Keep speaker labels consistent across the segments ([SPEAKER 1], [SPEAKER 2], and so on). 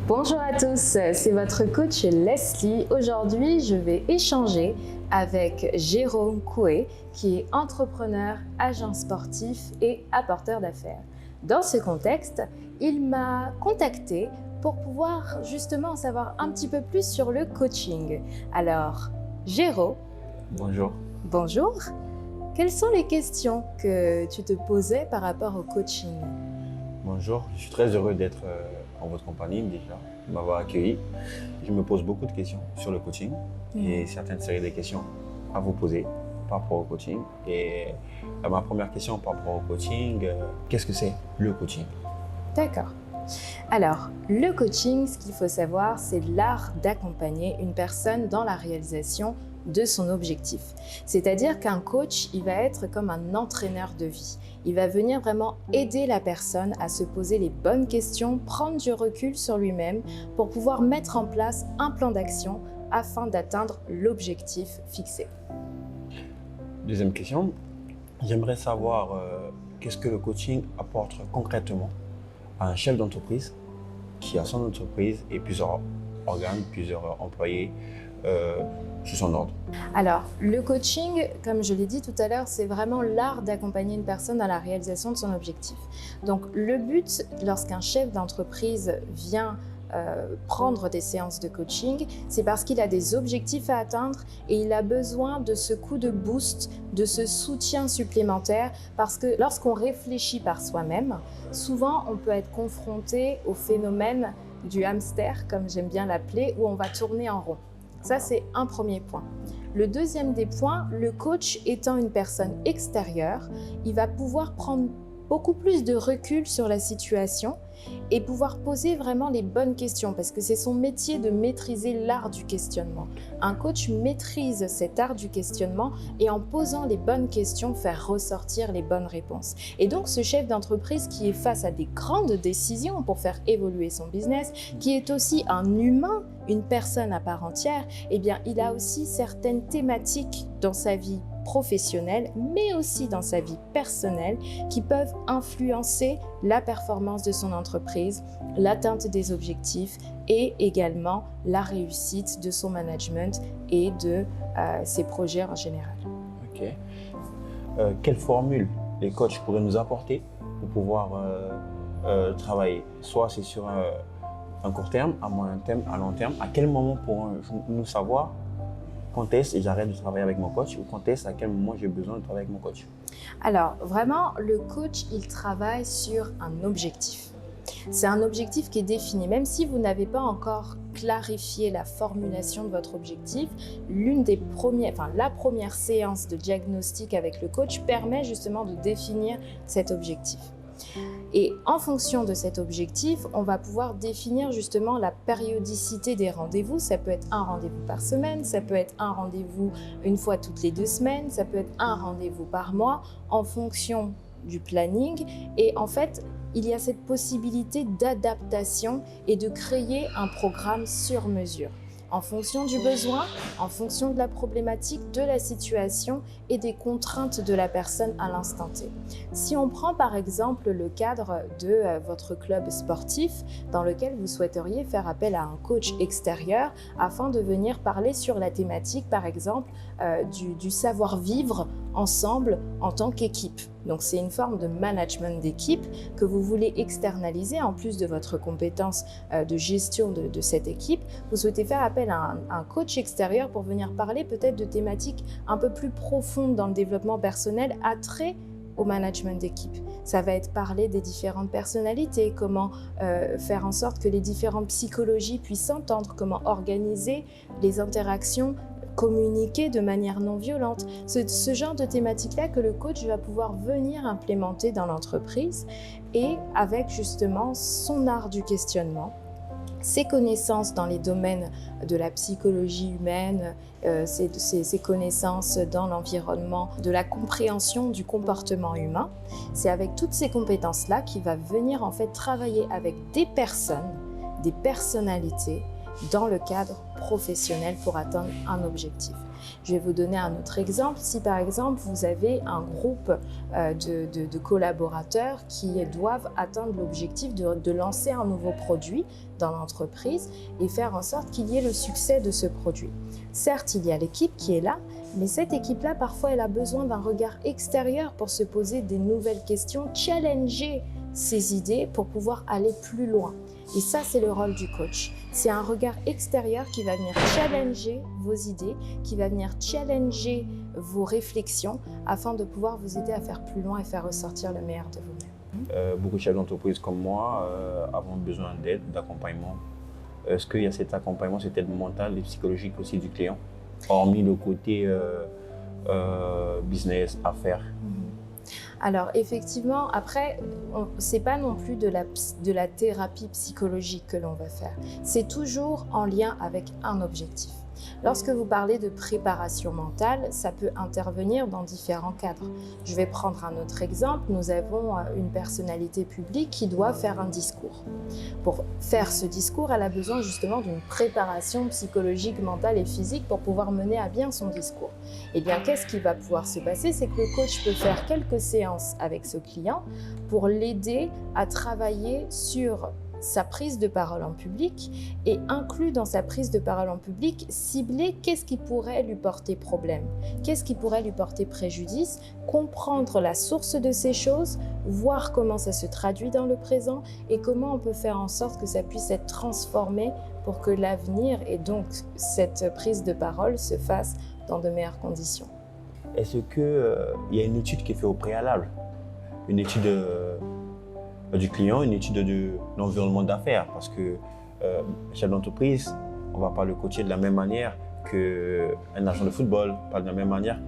[SPEAKER 1] Bonjour à tous, c'est votre coach Leslie. Aujourd'hui, je vais échanger avec Jérôme Coué, qui est entrepreneur, agent sportif et apporteur d'affaires. Dans ce contexte, il m'a contacté pour pouvoir justement en savoir un petit peu plus sur le coaching. Alors, Jérôme.
[SPEAKER 2] Bonjour.
[SPEAKER 1] Bonjour. Quelles sont les questions que tu te posais par rapport au coaching?
[SPEAKER 2] Bonjour, je suis très heureux d'être en votre compagnie déjà, de m'avoir accueilli. Je me pose beaucoup de questions sur le coaching et certaines seraient des questions à vous poser par rapport au coaching. Et ma première question par rapport au coaching, qu'est-ce que c'est le coaching?
[SPEAKER 1] D'accord. Alors, le coaching, ce qu'il faut savoir, c'est l'art d'accompagner une personne dans la réalisation de son objectif. C'est-à-dire qu'un coach, il va être comme un entraîneur de vie. Il va venir vraiment aider la personne à se poser les bonnes questions, prendre du recul sur lui-même pour pouvoir mettre en place un plan d'action afin d'atteindre l'objectif fixé.
[SPEAKER 2] Deuxième question, j'aimerais savoir qu'est-ce que le coaching apporte concrètement à un chef d'entreprise qui a son entreprise et plusieurs organes, plusieurs employés sous son ordre.
[SPEAKER 1] Alors, le coaching, comme je l'ai dit tout à l'heure, c'est vraiment l'art d'accompagner une personne dans la réalisation de son objectif. Donc, le but, lorsqu'un chef d'entreprise vient prendre des séances de coaching, c'est parce qu'il a des objectifs à atteindre et il a besoin de ce coup de boost, de ce soutien supplémentaire, parce que lorsqu'on réfléchit par soi-même, souvent on peut être confronté au phénomène du hamster, comme j'aime bien l'appeler, où on va tourner en rond. Ça, c'est un premier point. Le deuxième des points, le coach étant une personne extérieure, il va pouvoir prendre beaucoup plus de recul sur la situation et pouvoir poser vraiment les bonnes questions parce que c'est son métier de maîtriser l'art du questionnement. Un coach maîtrise cet art du questionnement et en posant les bonnes questions, faire ressortir les bonnes réponses. Et donc ce chef d'entreprise qui est face à des grandes décisions pour faire évoluer son business, qui est aussi un humain, une personne à part entière, eh bien il a aussi certaines thématiques dans sa vie professionnelle, mais aussi dans sa vie personnelle, qui peuvent influencer la performance de son entreprise, l'atteinte des objectifs et également la réussite de son management et de ses projets en général.
[SPEAKER 2] Ok. Quelle formule les coachs pourraient nous apporter pour pouvoir travailler? Soit c'est sur un court terme, à moyen terme, à long terme. À quel moment pourrons-nous savoir quand est-ce que j'arrête de travailler avec mon coach ou quand est-ce à quel moment j'ai besoin de travailler avec mon coach?
[SPEAKER 1] Alors, vraiment, le coach, il travaille sur un objectif. C'est un objectif qui est défini. Même si vous n'avez pas encore clarifié la formulation de votre objectif, la première séance de diagnostic avec le coach permet justement de définir cet objectif. Et en fonction de cet objectif, on va pouvoir définir justement la périodicité des rendez-vous. Ça peut être un rendez-vous par semaine, ça peut être un rendez-vous une fois toutes les 2 semaines, ça peut être un rendez-vous par mois en fonction du planning. Et en fait, il y a cette possibilité d'adaptation et de créer un programme sur mesure en fonction du besoin, en fonction de la problématique, de la situation et des contraintes de la personne à l'instant T. Si on prend par exemple le cadre de votre club sportif dans lequel vous souhaiteriez faire appel à un coach extérieur afin de venir parler sur la thématique par exemple du savoir-vivre ensemble en tant qu'équipe. Donc c'est une forme de management d'équipe que vous voulez externaliser en plus de votre compétence de gestion de cette équipe. Vous souhaitez faire appel à un coach extérieur pour venir parler peut-être de thématiques un peu plus profondes dans le développement personnel attrait au management d'équipe. Ça va être parler des différentes personnalités, comment faire en sorte que les différentes psychologies puissent s'entendre, comment organiser les interactions, communiquer de manière non violente. Ce genre de thématique-là que le coach va pouvoir venir implémenter dans l'entreprise et avec justement son art du questionnement, ses connaissances dans les domaines de la psychologie humaine, ses connaissances dans l'environnement, de la compréhension du comportement humain. C'est avec toutes ces compétences-là qu'il va venir en fait travailler avec des personnes, des personnalités dans le cadre professionnel pour atteindre un objectif. Je vais vous donner un autre exemple. Si par exemple, vous avez un groupe de collaborateurs qui doivent atteindre l'objectif de lancer un nouveau produit dans l'entreprise et faire en sorte qu'il y ait le succès de ce produit. Certes, il y a l'équipe qui est là, mais cette équipe-là, parfois, elle a besoin d'un regard extérieur pour se poser des nouvelles questions, challenger ses idées pour pouvoir aller plus loin. Et ça, c'est le rôle du coach. C'est un regard extérieur qui va venir challenger vos idées, qui va venir challenger vos réflexions afin de pouvoir vous aider à faire plus loin et faire ressortir le meilleur de vous-même.
[SPEAKER 2] Beaucoup de chefs d'entreprise comme moi avons besoin d'aide, d'accompagnement. Est-ce qu'il y a cet accompagnement, cette aide mentale et psychologique aussi du client, hormis le côté business, affaires?
[SPEAKER 1] Alors effectivement, après, c'est pas non plus de la thérapie psychologique que l'on va faire. C'est toujours en lien avec un objectif. Lorsque vous parlez de préparation mentale, ça peut intervenir dans différents cadres. Je vais prendre un autre exemple. Nous avons une personnalité publique qui doit faire un discours. Pour faire ce discours, elle a besoin justement d'une préparation psychologique, mentale et physique pour pouvoir mener à bien son discours. Eh bien, qu'est-ce qui va pouvoir se passer? C'est que le coach peut faire quelques séances avec ce client pour l'aider à travailler sur sa prise de parole en public et inclus dans sa prise de parole en public, cibler qu'est-ce qui pourrait lui porter problème, qu'est-ce qui pourrait lui porter préjudice, comprendre la source de ces choses, voir comment ça se traduit dans le présent et comment on peut faire en sorte que ça puisse être transformé pour que l'avenir et donc cette prise de parole se fasse dans de meilleures conditions.
[SPEAKER 2] Est-ce qu'il y a une étude qui est faite au préalable? Une étude du client, une étude de l'environnement d'affaires, parce que chef d'entreprise, on ne va pas le coacher de la même manière qu'un agent de football, pas de la même manière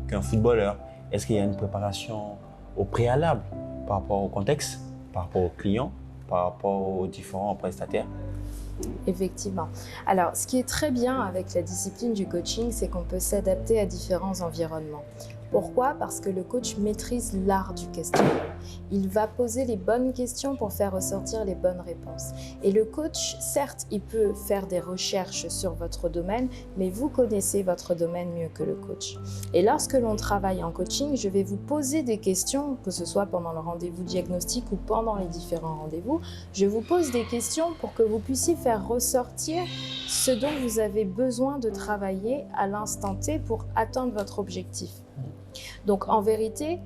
[SPEAKER 2] qu'un footballeur. Est-ce qu'il y a une préparation au préalable par rapport au contexte, par rapport au client, par rapport aux différents prestataires?
[SPEAKER 1] Effectivement. Alors, ce qui est très bien avec la discipline du coaching, c'est qu'on peut s'adapter à différents environnements. Pourquoi? Parce que le coach maîtrise l'art du questionnement. Il va poser les bonnes questions pour faire ressortir les bonnes réponses. Et le coach, certes, il peut faire des recherches sur votre domaine, mais vous connaissez votre domaine mieux que le coach. Et lorsque l'on travaille en coaching, je vais vous poser des questions, que ce soit pendant le rendez-vous diagnostic ou pendant les différents rendez-vous. Je vous pose des questions pour que vous puissiez faire ressortir ce dont vous avez besoin de travailler à l'instant T pour atteindre votre objectif. Donc en vérité,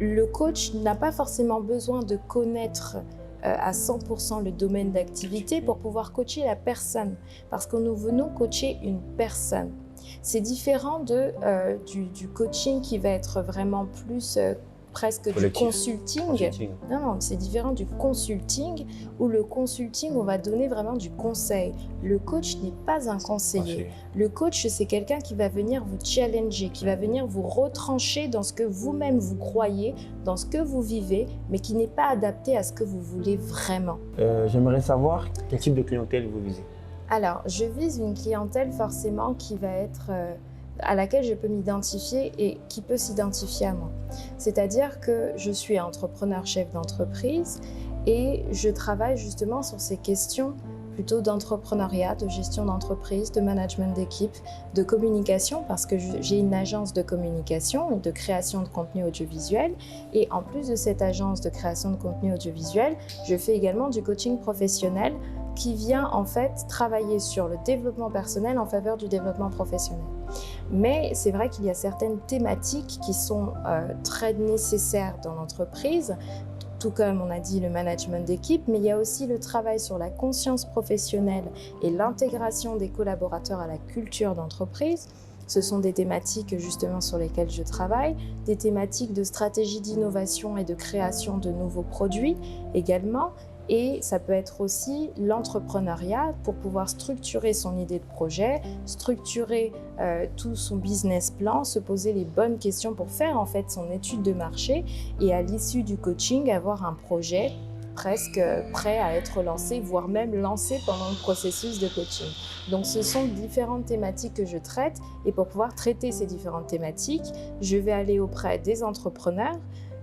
[SPEAKER 1] le coach n'a pas forcément besoin de connaître à 100% le domaine d'activité pour pouvoir coacher la personne, parce que nous venons coacher une personne. C'est différent du coaching qui va être vraiment plus presque du consulting. Non, c'est différent du consulting, où le consulting, on va donner vraiment du conseil. Le coach n'est pas un conseiller. Le coach, c'est quelqu'un qui va venir vous challenger, qui va venir vous retrancher dans ce que vous-même vous croyez, dans ce que vous vivez, mais qui n'est pas adapté à ce que vous voulez vraiment.
[SPEAKER 2] J'aimerais savoir quel type de clientèle vous visez.
[SPEAKER 1] Alors, je vise une clientèle forcément qui va être à laquelle je peux m'identifier et qui peut s'identifier à moi. C'est-à-dire que je suis entrepreneur chef d'entreprise et je travaille justement sur ces questions plutôt d'entrepreneuriat, de gestion d'entreprise, de management d'équipe, de communication, parce que j'ai une agence de communication et de création de contenu audiovisuel. Et en plus de cette agence de création de contenu audiovisuel, je fais également du coaching professionnel qui vient en fait travailler sur le développement personnel en faveur du développement professionnel. Mais c'est vrai qu'il y a certaines thématiques qui sont très nécessaires dans l'entreprise, tout comme on a dit le management d'équipe, mais il y a aussi le travail sur la conscience professionnelle et l'intégration des collaborateurs à la culture d'entreprise. Ce sont des thématiques justement sur lesquelles je travaille, des thématiques de stratégie d'innovation et de création de nouveaux produits également. Et ça peut être aussi l'entrepreneuriat pour pouvoir structurer son idée de projet, structurer tout son business plan, se poser les bonnes questions pour faire en fait son étude de marché et à l'issue du coaching avoir un projet presque prêt à être lancé, voire même lancé pendant le processus de coaching. Donc ce sont différentes thématiques que je traite et pour pouvoir traiter ces différentes thématiques, je vais aller auprès des entrepreneurs.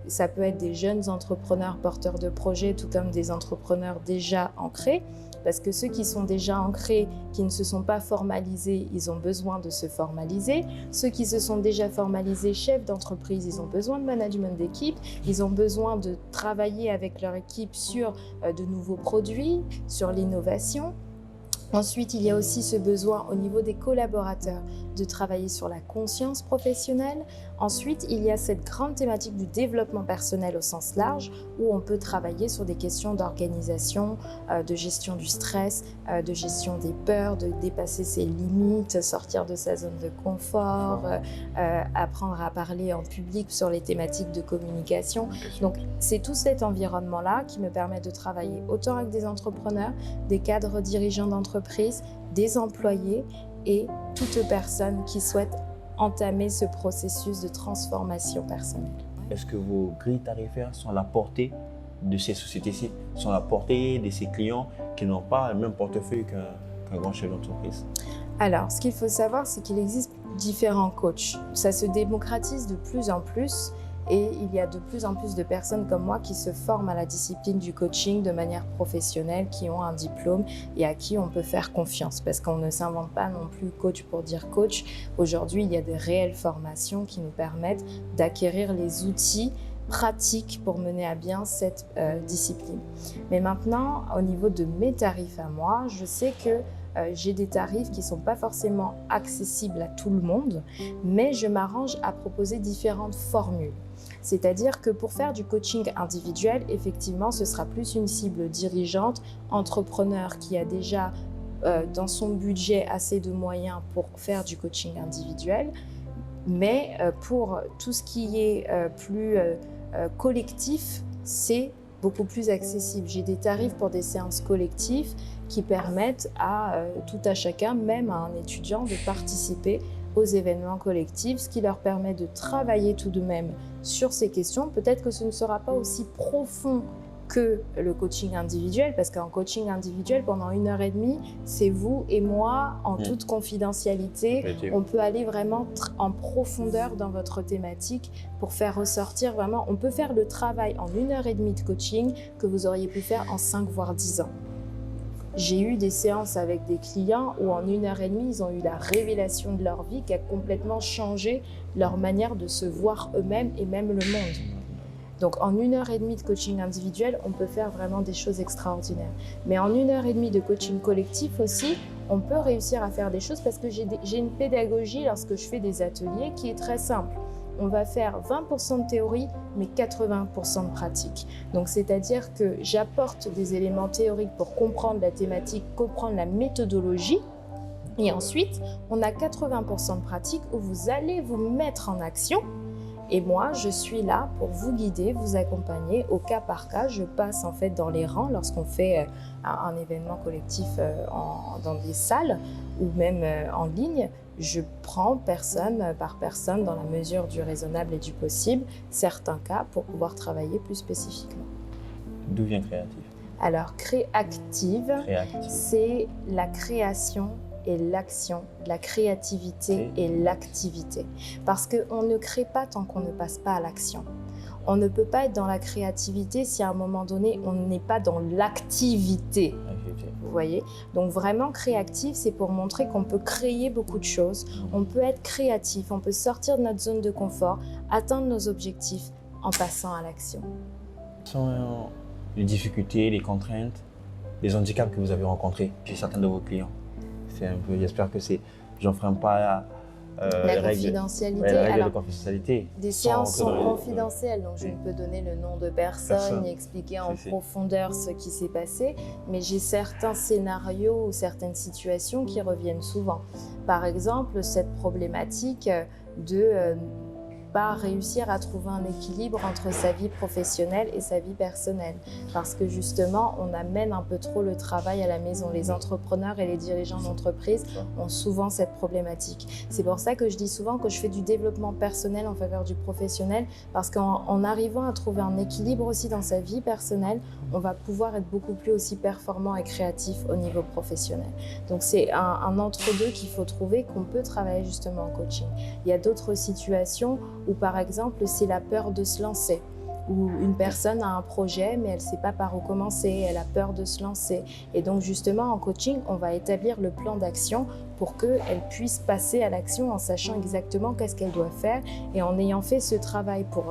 [SPEAKER 1] Ça peut être des jeunes entrepreneurs porteurs de projets, tout comme des entrepreneurs déjà ancrés. parce que ceux qui sont déjà ancrés, qui ne se sont pas formalisés, ils ont besoin de se formaliser. Ceux qui se sont déjà formalisés, chefs d'entreprise, ils ont besoin de management d'équipe, ils ont besoin de travailler avec leur équipe sur de nouveaux produits, sur l'innovation. Ensuite, il y a aussi ce besoin au niveau des collaborateurs de travailler sur la conscience professionnelle. Ensuite, il y a cette grande thématique du développement personnel au sens large où on peut travailler sur des questions d'organisation, de gestion du stress, de gestion des peurs, de dépasser ses limites, sortir de sa zone de confort, apprendre à parler en public sur les thématiques de communication. Donc, c'est tout cet environnement-là qui me permet de travailler autant avec des entrepreneurs, des cadres dirigeants d'entreprise, des employés et toute personne qui souhaite entamer ce processus de transformation personnelle.
[SPEAKER 2] Est-ce que vos grilles tarifaires sont à la portée de ces sociétés-ci, sont à la portée de ces clients qui n'ont pas le même portefeuille qu'un grand chef d'entreprise?
[SPEAKER 1] Alors, ce qu'il faut savoir, c'est qu'il existe différents coachs. Ça se démocratise de plus en plus. Et il y a de plus en plus de personnes comme moi qui se forment à la discipline du coaching de manière professionnelle, qui ont un diplôme et à qui on peut faire confiance. Parce qu'on ne s'invente pas non plus coach pour dire coach. Aujourd'hui, il y a des réelles formations qui nous permettent d'acquérir les outils pratiques pour mener à bien cette discipline. Mais maintenant, au niveau de mes tarifs à moi, je sais que j'ai des tarifs qui ne sont pas forcément accessibles à tout le monde, mais je m'arrange à proposer différentes formules. C'est-à-dire que pour faire du coaching individuel, effectivement, ce sera plus une cible dirigeante, entrepreneur qui a déjà dans son budget assez de moyens pour faire du coaching individuel. Mais pour tout ce qui est plus collectif, c'est beaucoup plus accessible. J'ai des tarifs pour des séances collectives qui permettent à tout à chacun, même à un étudiant, de participer aux événements collectifs, ce qui leur permet de travailler tout de même sur ces questions. Peut-être que ce ne sera pas aussi profond que le coaching individuel, parce qu'en coaching individuel, pendant 1h30, c'est vous et moi en toute confidentialité. On peut aller vraiment en profondeur dans votre thématique pour faire ressortir vraiment, on peut faire le travail en 1h30 de coaching que vous auriez pu faire en 5 voire 10 ans. J'ai eu des séances avec des clients où en 1h30, ils ont eu la révélation de leur vie qui a complètement changé leur manière de se voir eux-mêmes et même le monde. Donc en 1h30 de coaching individuel, on peut faire vraiment des choses extraordinaires. Mais en 1h30 de coaching collectif aussi, on peut réussir à faire des choses parce que j'ai une pédagogie lorsque je fais des ateliers qui est très simple. On va faire 20% de théorie, mais 80% de pratique. Donc, c'est-à-dire que j'apporte des éléments théoriques pour comprendre la thématique, comprendre la méthodologie. Et ensuite, on a 80% de pratique où vous allez vous mettre en action. Et moi, je suis là pour vous guider, vous accompagner au cas par cas. Je passe en fait dans les rangs lorsqu'on fait un événement collectif dans des salles ou même en ligne. Je prends personne par personne dans la mesure du raisonnable et du possible, certains cas pour pouvoir travailler plus spécifiquement.
[SPEAKER 2] D'où vient créatif?
[SPEAKER 1] Alors, créative. C'est la création et l'action, la créativité et l'activité. Parce qu'on ne crée pas tant qu'on ne passe pas à l'action. On ne peut pas être dans la créativité si à un moment donné, on n'est pas dans l'activité. Vous voyez? Donc vraiment, créatif, c'est pour montrer qu'on peut créer beaucoup de choses. On peut être créatif, on peut sortir de notre zone de confort, atteindre nos objectifs en passant à l'action.
[SPEAKER 2] Quelles sont les difficultés, les contraintes, les handicaps que vous avez rencontrés chez certains de vos clients? C'est un peu, j'espère que j'enfreins pas
[SPEAKER 1] la confidentialité.
[SPEAKER 2] La règle de confidentialité.
[SPEAKER 1] Des séances sont confidentielles, donc je ne peux donner le nom de personne ni expliquer en profondeur ce qui s'est passé, mais j'ai certains scénarios ou certaines situations qui reviennent souvent. Par exemple, cette problématique de pas réussir à trouver un équilibre entre sa vie professionnelle et sa vie personnelle. Parce que justement, on amène un peu trop le travail à la maison. Les entrepreneurs et les dirigeants d'entreprise ont souvent cette problématique. C'est pour ça que je dis souvent que je fais du développement personnel en faveur du professionnel, parce qu'en arrivant à trouver un équilibre aussi dans sa vie personnelle, on va pouvoir être beaucoup plus aussi performant et créatif au niveau professionnel. Donc c'est un entre-deux qu'il faut trouver, qu'on peut travailler justement en coaching. Il y a d'autres situations où par exemple c'est la peur de se lancer, où une personne a un projet, mais elle ne sait pas par où commencer, elle a peur de se lancer. Et donc justement, en coaching, on va établir le plan d'action pour qu'elle puisse passer à l'action en sachant exactement qu'est-ce qu'elle doit faire et en ayant fait ce travail pour,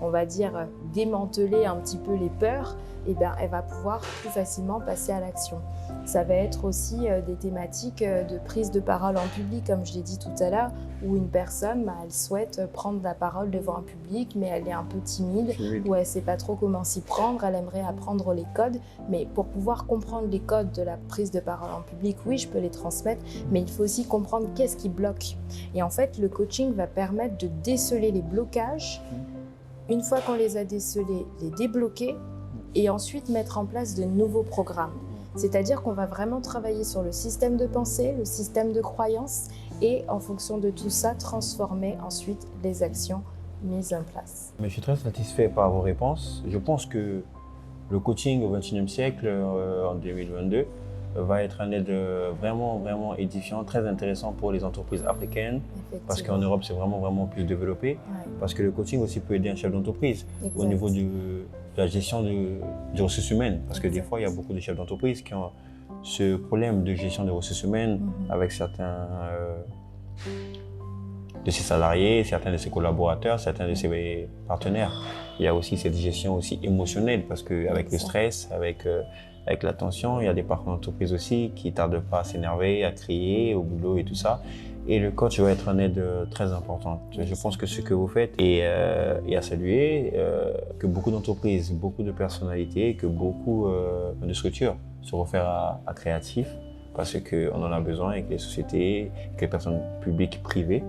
[SPEAKER 1] on va dire, démanteler un petit peu les peurs, eh bien, elle va pouvoir plus facilement passer à l'action. Ça va être aussi des thématiques de prise de parole en public, comme je l'ai dit tout à l'heure, où une personne, elle souhaite prendre la parole devant un public, mais elle est un peu timide, ou elle ne sait pas trop comment s'y prendre, elle aimerait apprendre les codes, mais pour pouvoir comprendre les codes de la prise de parole en public, oui, je peux les transmettre, mais il faut aussi comprendre qu'est-ce qui bloque. Et en fait, le coaching va permettre de déceler les blocages. Une fois qu'on les a décelés, les débloquer et ensuite mettre en place de nouveaux programmes. C'est-à-dire qu'on va vraiment travailler sur le système de pensée, le système de croyance et en fonction de tout ça, transformer ensuite les actions mises en place.
[SPEAKER 2] Mais je suis très satisfait par vos réponses. Je pense que le coaching au XXIe siècle, en 2022, va être un aide vraiment édifiant, très intéressant pour les entreprises africaines, parce qu'en Europe, c'est vraiment plus développé, parce que le coaching aussi peut aider un chef d'entreprise au niveau de la gestion des ressources humaines, parce que des fois, il y a beaucoup de chefs d'entreprise qui ont ce problème de gestion des ressources humaines avec certains de ses salariés, certains de ses collaborateurs, certains de ses partenaires. Il y a aussi cette gestion aussi émotionnelle, parce qu'avec le stress, avec la tension, il y a des partenaires d'entreprise aussi qui ne tardent pas à s'énerver, à crier au boulot et tout ça. Et le coach va être une aide très importante. Je pense que ce que vous faites est à saluer, que beaucoup d'entreprises, beaucoup de personnalités, que beaucoup de structures se refaire à créatifs, parce qu'on en a besoin avec les sociétés, avec les personnes publiques, privées.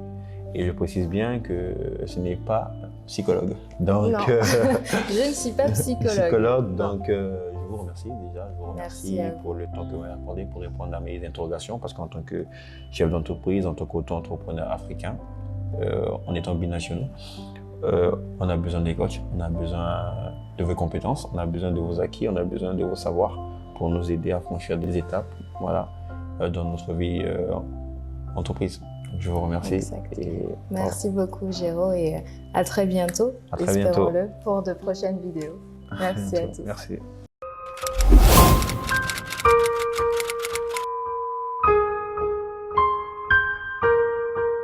[SPEAKER 2] Et je précise bien que ce n'est pas psychologue. Donc,
[SPEAKER 1] non, je ne suis pas psychologue.
[SPEAKER 2] Donc, je vous remercie déjà. Je vous remercie pour le temps que vous m'avez accordé pour répondre à mes interrogations. Parce qu'en tant que chef d'entreprise, en tant qu'auto-entrepreneur africain, en étant binationaux, on a besoin des coachs, on a besoin de vos compétences, on a besoin de vos acquis, on a besoin de vos savoirs pour nous aider à franchir des étapes dans notre vie entreprise. Je vous remercie.
[SPEAKER 1] Merci beaucoup, Géraud, et à très bientôt.
[SPEAKER 2] À très bientôt.
[SPEAKER 1] Espérons-le pour de prochaines vidéos. Merci à tous.
[SPEAKER 2] Merci.